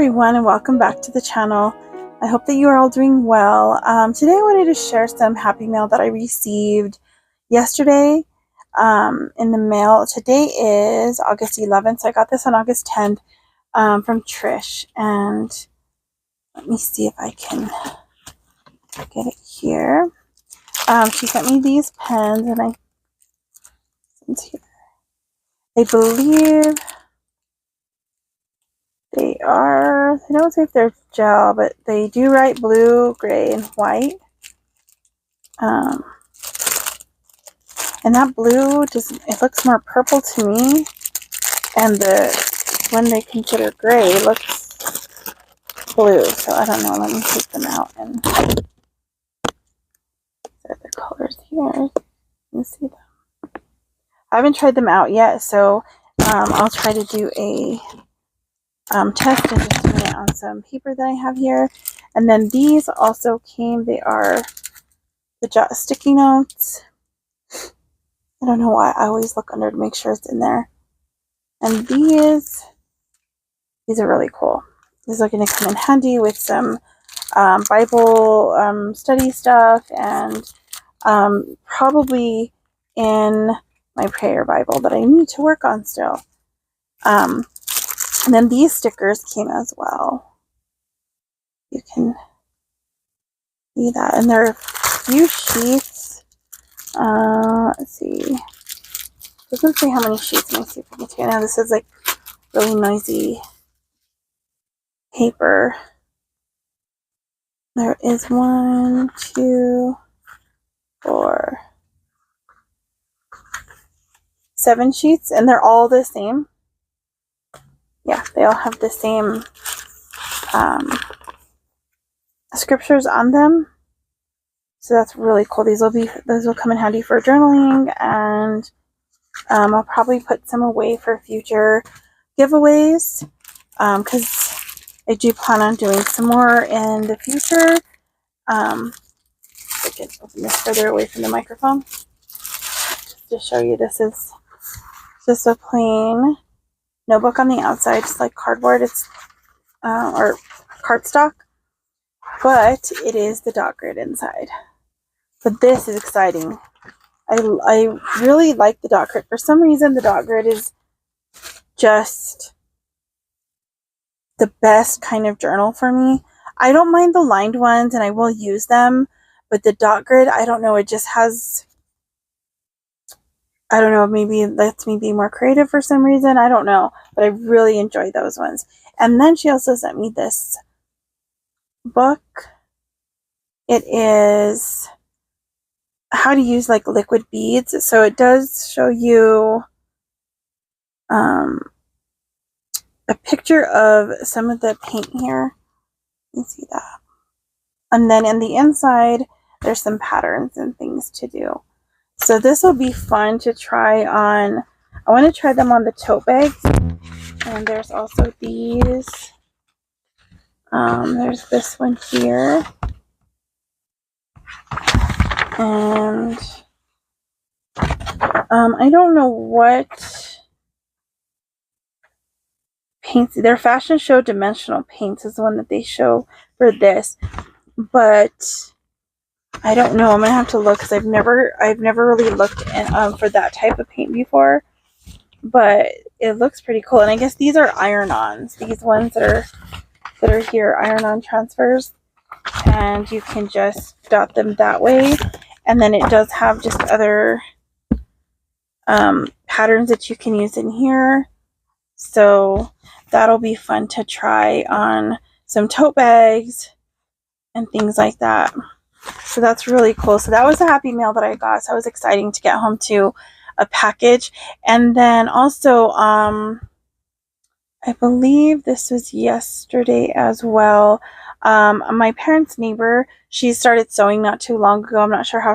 everyone, and welcome back to the channel. I hope that you are all doing well. Today I wanted to share some happy mail that I received yesterday in the mail. Today is August 11th, so I got this on August 10th from Trish. And let me see if I can get it here. She sent me these pens, and I believe they are, I don't say if they're gel, but they do write blue, gray, and white. And that blue it looks more purple to me. And the one they consider gray looks blue. So I don't know. Let me take them out and set the colors here. Let me see them. I haven't tried them out yet, so I'll try to do a test in just a minute on some paper that I have here. And then these also came, they are the sticky notes. I don't know why, I always look under to make sure it's in there. And these are really cool. These are going to come in handy with some Bible study stuff, and probably in my prayer Bible that I need to work on still. And then these stickers came as well. You can see that. And there are a few sheets. Let's see. It doesn't say how many sheets. Let me see if I can see. I know this is like really noisy paper. There is 1, 2, 4, 7 sheets, and they're all the same. Yeah, they all have the same scriptures on them. So that's really cool. Those will come in handy for journaling, and I'll probably put some away for future giveaways, because I do plan on doing some more in the future. I can open this further away from the microphone just to show you. This is just a plain notebook on the outside, just like cardboard. It's or cardstock, but it is the dot grid inside. So this is exciting. I really like the dot grid. For some reason, the dot grid is just the best kind of journal for me. I don't mind the lined ones, and I will use them, but the dot grid, I don't know, it just has, I don't know, maybe it lets me be more creative for some reason. I don't know, but I really enjoy those ones. And then she also sent me this book. It is how to use like liquid beads. So it does show you a picture of some of the paint here. You can see that. And then in the inside, there's some patterns and things to do. So this will be fun to try on. I want to try them on the tote bags. And there's also these. There's this one here. And I don't know what paints. Their fashion show dimensional paints is the one that they show for this. But I don't know. I'm gonna have to look because I've never really looked in, for that type of paint before. But it looks pretty cool. And I guess these are iron-ons. These ones that are here, iron-on transfers, and you can just dot them that way. And then it does have just other patterns that you can use in here. So that'll be fun to try on some tote bags and things like that. So that's really cool. So that was a happy mail that I got. So it was exciting to get home to a package. And then also, I believe this was yesterday as well. My parents' neighbor, she started sewing not too long ago. I'm not sure how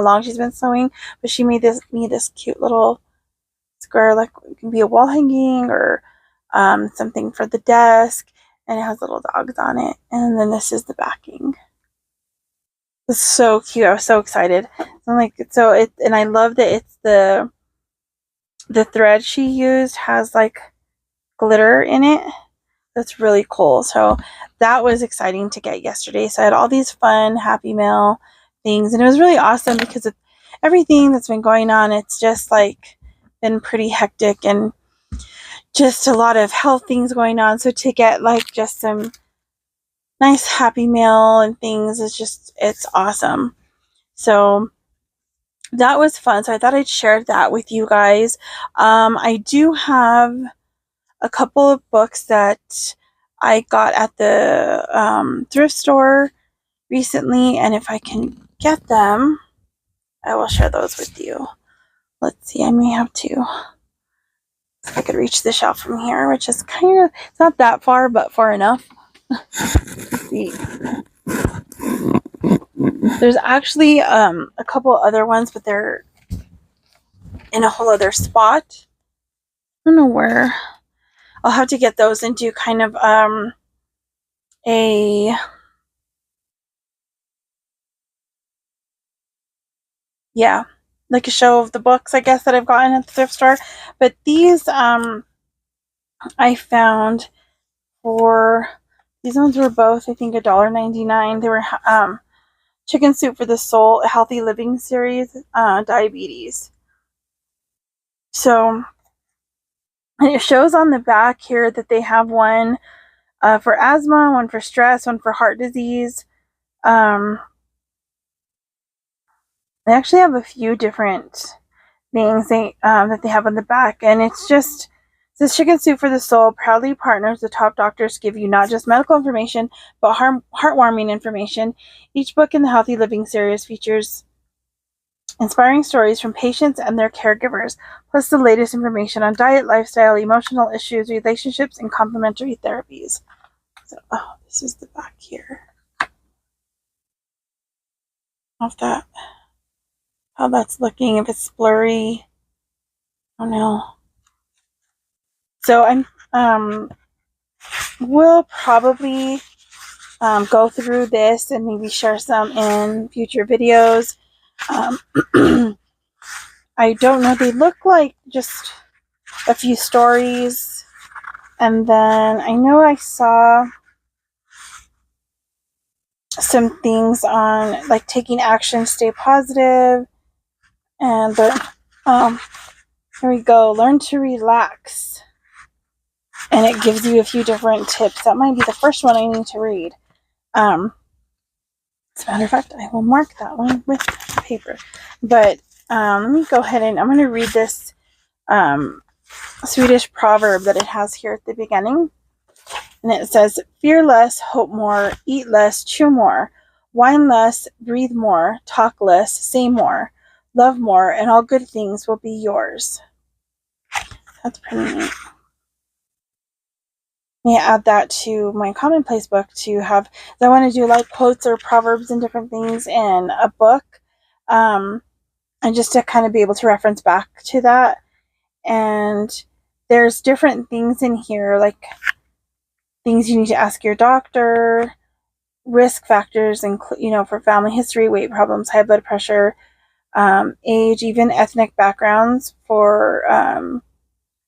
long she's been sewing, but she made me this cute little square, like it can be a wall hanging or something for the desk, and it has little dogs on it. And then this is the backing. It's so cute. I was so excited. I'm like, and I love that it's the thread she used has like glitter in it. that's really cool. So that was exciting to get yesterday. So I had all these fun Happy Meal things, and it was really awesome because of everything that's been going on. It's just like been pretty hectic and just a lot of health things going on. So to get like just some nice Happy Meal and things, it's awesome. So that was fun. So I thought I'd share that with you guys. I do have a couple of books that I got at the thrift store recently, and if I can get them, I will share those with you. Let's see, I may have to, if I could reach the shelf from here, which is kind of, it's not that far, but far enough. Let's see. There's actually a couple other ones, but they're in a whole other spot. I don't know where. I'll have to get those and do kind of a like a show of the books, I guess, that I've gotten at the thrift store. But these I found for, these ones were both, I think, $1.99. They were Chicken Soup for the Soul, a Healthy Living series, diabetes. So it shows on the back here that they have one for asthma, one for stress, one for heart disease. They actually have a few different things that they have on the back, and it's just this Chicken Soup for the Soul proudly partners with top doctors to give you not just medical information, but heartwarming information. Each book in the Healthy Living series features inspiring stories from patients and their caregivers, plus the latest information on diet, lifestyle, emotional issues, relationships, and complementary therapies. So, this is the back here. Off that, how that's looking, if it's blurry, I don't know. So we'll probably go through this and maybe share some in future videos. I don't know, they look like just a few stories, and then I know I saw some things on like taking action, stay positive, and here we go, learn to relax, and it gives you a few different tips. That might be the first one I need to read. As a matter of fact, I will mark that one with paper. But let me go ahead and I'm going to read this Swedish proverb that it has here at the beginning. And it says, fear less, hope more, eat less, chew more, whine less, breathe more, talk less, say more, love more, and all good things will be yours. That's pretty neat. May I add that to my commonplace book to have, I want to do like quotes or proverbs and different things in a book, and just to kind of be able to reference back to that. And there's different things in here, like things you need to ask your doctor, risk factors, and for family history, weight problems, high blood pressure, age, even ethnic backgrounds for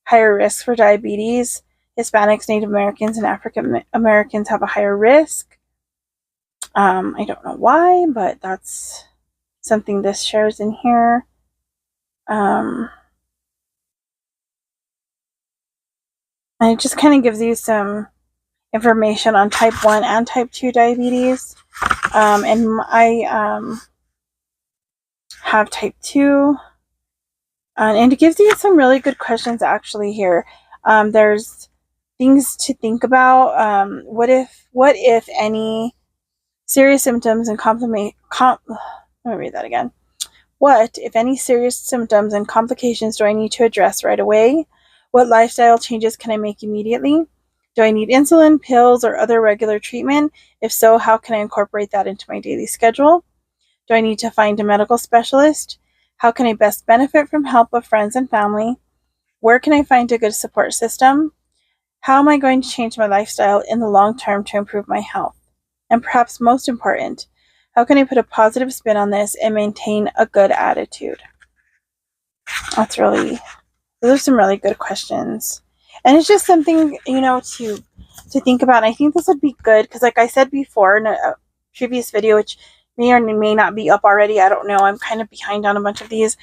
higher risk for diabetes. Hispanics, Native Americans, and African Americans have a higher risk. I don't know why, but that's something this shares in here. And it just kind of gives you some information on type 1 and type 2 diabetes. And I have type 2. And it gives you some really good questions actually here. There's things to think about. What if any serious symptoms and let me read that again. What, if any, serious symptoms and complications do I need to address right away? What lifestyle changes can I make immediately? Do I need insulin, pills, or other regular treatment? If so, how can I incorporate that into my daily schedule? Do I need to find a medical specialist? How can I best benefit from help of friends and family? Where can I find a good support system? How am I going to change my lifestyle in the long term to improve my health? And perhaps most important, how can I put a positive spin on this and maintain a good attitude? Those are some really good questions. And it's just something, to to think about. And I think this would be good because, like I said before in a previous video, which may or may not be up already, I don't know, I'm kind of behind on a bunch of these,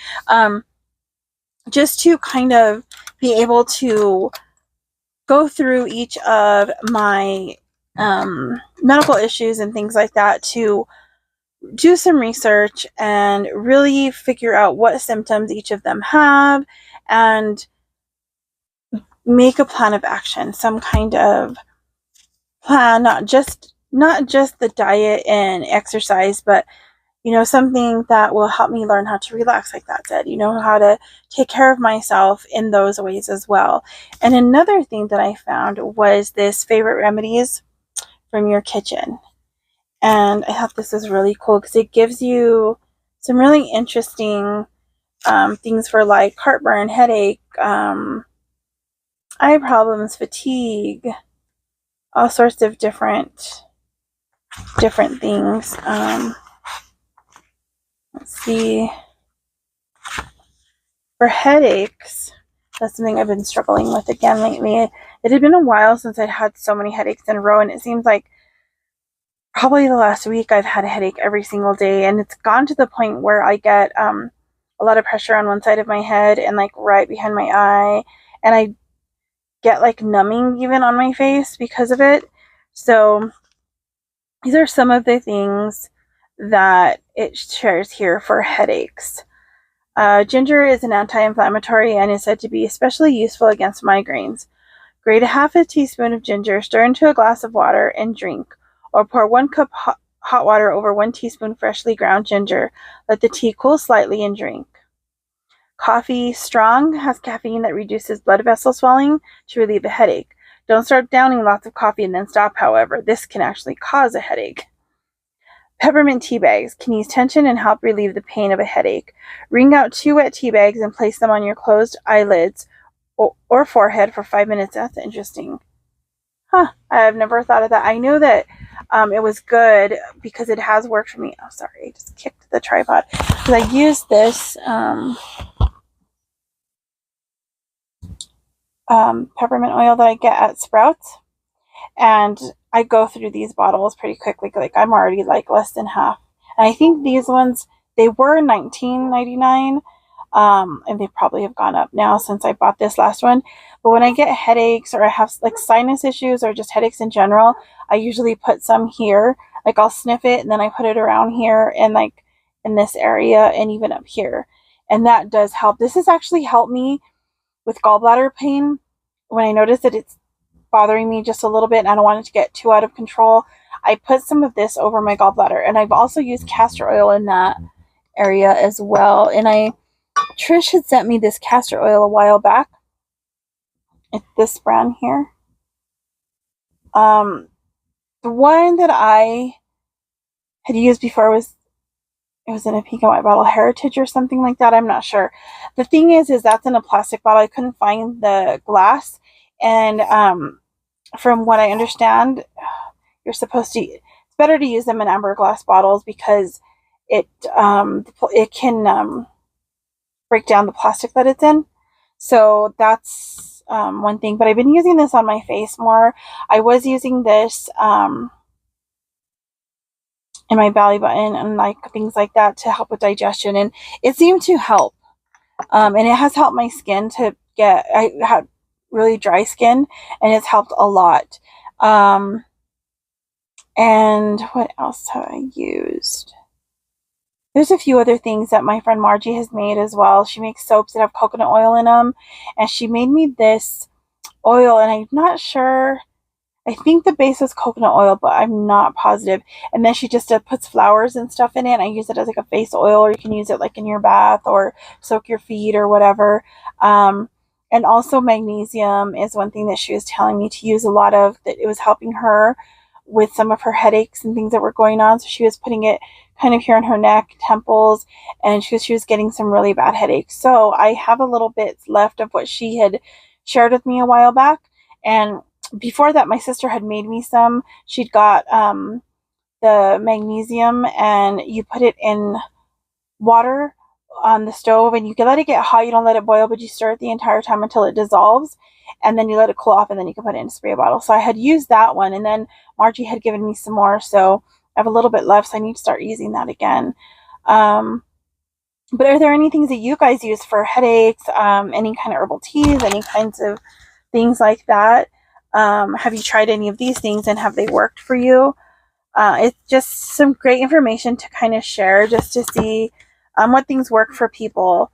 just to kind of be able to go through each of my medical issues and things like that, to do some research and really figure out what symptoms each of them have and make a plan of action, some kind of plan, not just the diet and exercise, but something that will help me learn how to relax, like that said, how to take care of myself in those ways as well. And another thing that I found was this favorite remedies from your kitchen. And I thought this was really cool because it gives you some really interesting things for like heartburn, headache, eye problems, fatigue, all sorts of different things. Let's see. For headaches, that's something I've been struggling with again lately. It had been a while since I'd had so many headaches in a row, and it seems like probably the last week I've had a headache every single day, and it's gone to the point where I get a lot of pressure on one side of my head and like right behind my eye, and I get like numbing even on my face because of it. So these are some of the things that it shares here for headaches. Ginger is an anti-inflammatory and is said to be especially useful against migraines. Grate a half a teaspoon of ginger, stir into a glass of water, and drink. Or pour 1 cup hot water over 1 teaspoon freshly ground ginger. Let the tea cool slightly and drink. Coffee strong has caffeine that reduces blood vessel swelling to relieve a headache. Don't start downing lots of coffee and then stop, however. This can actually cause a headache. Peppermint tea bags can ease tension and help relieve the pain of a headache. Wring out 2 wet tea bags and place them on your closed eyelids or forehead for 5 minutes. That's interesting. I've never thought of that. I know that it was good because it has worked for me. Oh, sorry, I just kicked the tripod. Because I used this peppermint oil that I get at Sprouts, and I go through these bottles pretty quickly. Like I'm already like less than half. And I think these ones, they were $19.99. And they probably have gone up now since I bought this last one. But when I get headaches or I have like sinus issues or just headaches in general, I usually put some here. Like I'll sniff it and then I put it around here and like in this area and even up here. And that does help. This has actually helped me with gallbladder pain. When I notice that it's bothering me just a little bit and I don't want it to get too out of control, I put some of this over my gallbladder. And I've also used castor oil in that area as well. And Trish had sent me this castor oil a while back. It's this brand here. The one that I had used before was in a pink and white bottle, Heritage or something like that. I'm not sure. The thing is that's in a plastic bottle. I couldn't find the glass. And from what I understand, you're supposed to, it's better to use them in amber glass bottles because it can break down the plastic that it's in. So that's one thing. But I've been using this on my face more. I was using this in my belly button and like things like that to help with digestion, and it seemed to help. And it has helped my skin to get, I had really dry skin and it's helped a lot. And what else have I used? There's a few other things that my friend Margie has made as well. She makes soaps that have coconut oil in them, and she made me this oil, and I'm not sure. I think the base was coconut oil, but I'm not positive. And then she just puts flowers and stuff in it, and I use it as like a face oil, or you can use it like in your bath or soak your feet or whatever. And also magnesium is one thing that she was telling me to use a lot of, that it was helping her with some of her headaches and things that were going on. So she was putting it kind of here on her neck, temples, and she was getting some really bad headaches. So I have a little bit left of what she had shared with me a while back. And before that, my sister had made me some. She'd got the magnesium, and you put it in water on the stove, and you can let it get hot. You don't let it boil, but you stir it the entire time until it dissolves, and then you let it cool off, and then you can put it in a spray bottle. So I had used that one, and then Margie had given me some more, so I have a little bit left, so I need to start using that again. But are there any things that you guys use for headaches, any kind of herbal teas, any kinds of things like that? Have you tried any of these things, and have they worked for you? It's just some great information to kind of share, just to see what things work for people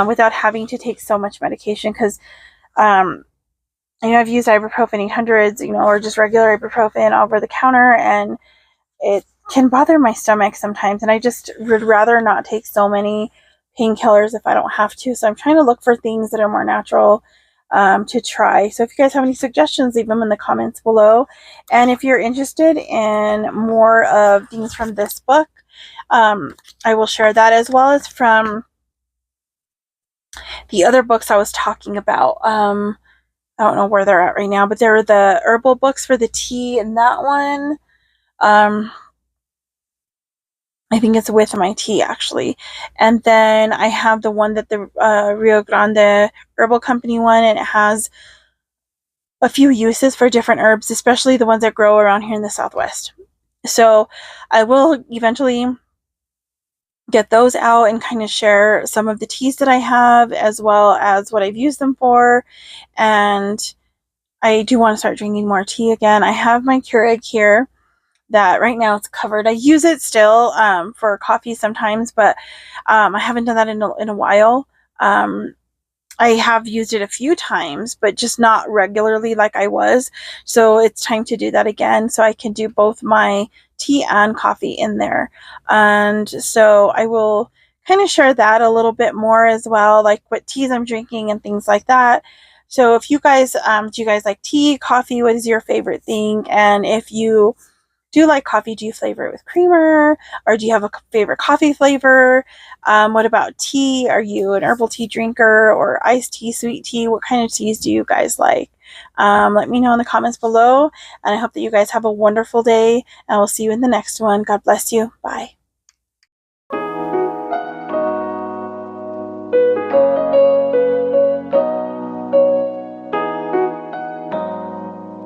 without having to take so much medication. Because I've used ibuprofen 800s, or just regular ibuprofen over the counter, and it can bother my stomach sometimes, and I just would rather not take so many painkillers if I don't have to. So I'm trying to look for things that are more natural to try. So if you guys have any suggestions, leave them in the comments below. And if you're interested in more of things from this book, I will share that, as well as from the other books I was talking about. I don't know where they're at right now, but they're the herbal books for the tea, and that one, I think it's with my tea, actually. And then I have the one that the Rio Grande Herbal Company one, and it has a few uses for different herbs, especially the ones that grow around here in the Southwest. So I will eventually get those out and kind of share some of the teas that I have, as well as what I've used them for. And I do want to start drinking more tea again. I have my Keurig here that right now it's covered. I use it still for coffee sometimes, but I haven't done that in a while. I have used it a few times, but just not regularly like I was. So it's time to do that again, so I can do both my tea and coffee in there. And so I will kind of share that a little bit more as well, like what teas I'm drinking and things like that. So if you guys, do you guys like tea, coffee? What is your favorite thing? And if you do like coffee, do you flavor it with creamer, or do you have a favorite coffee flavor? What about tea? Are you an herbal tea drinker, or iced tea, sweet tea? What kind of teas do you guys like? Let me know in the comments below, and I hope that you guys have a wonderful day, and I will see you in the next one. God bless you. Bye.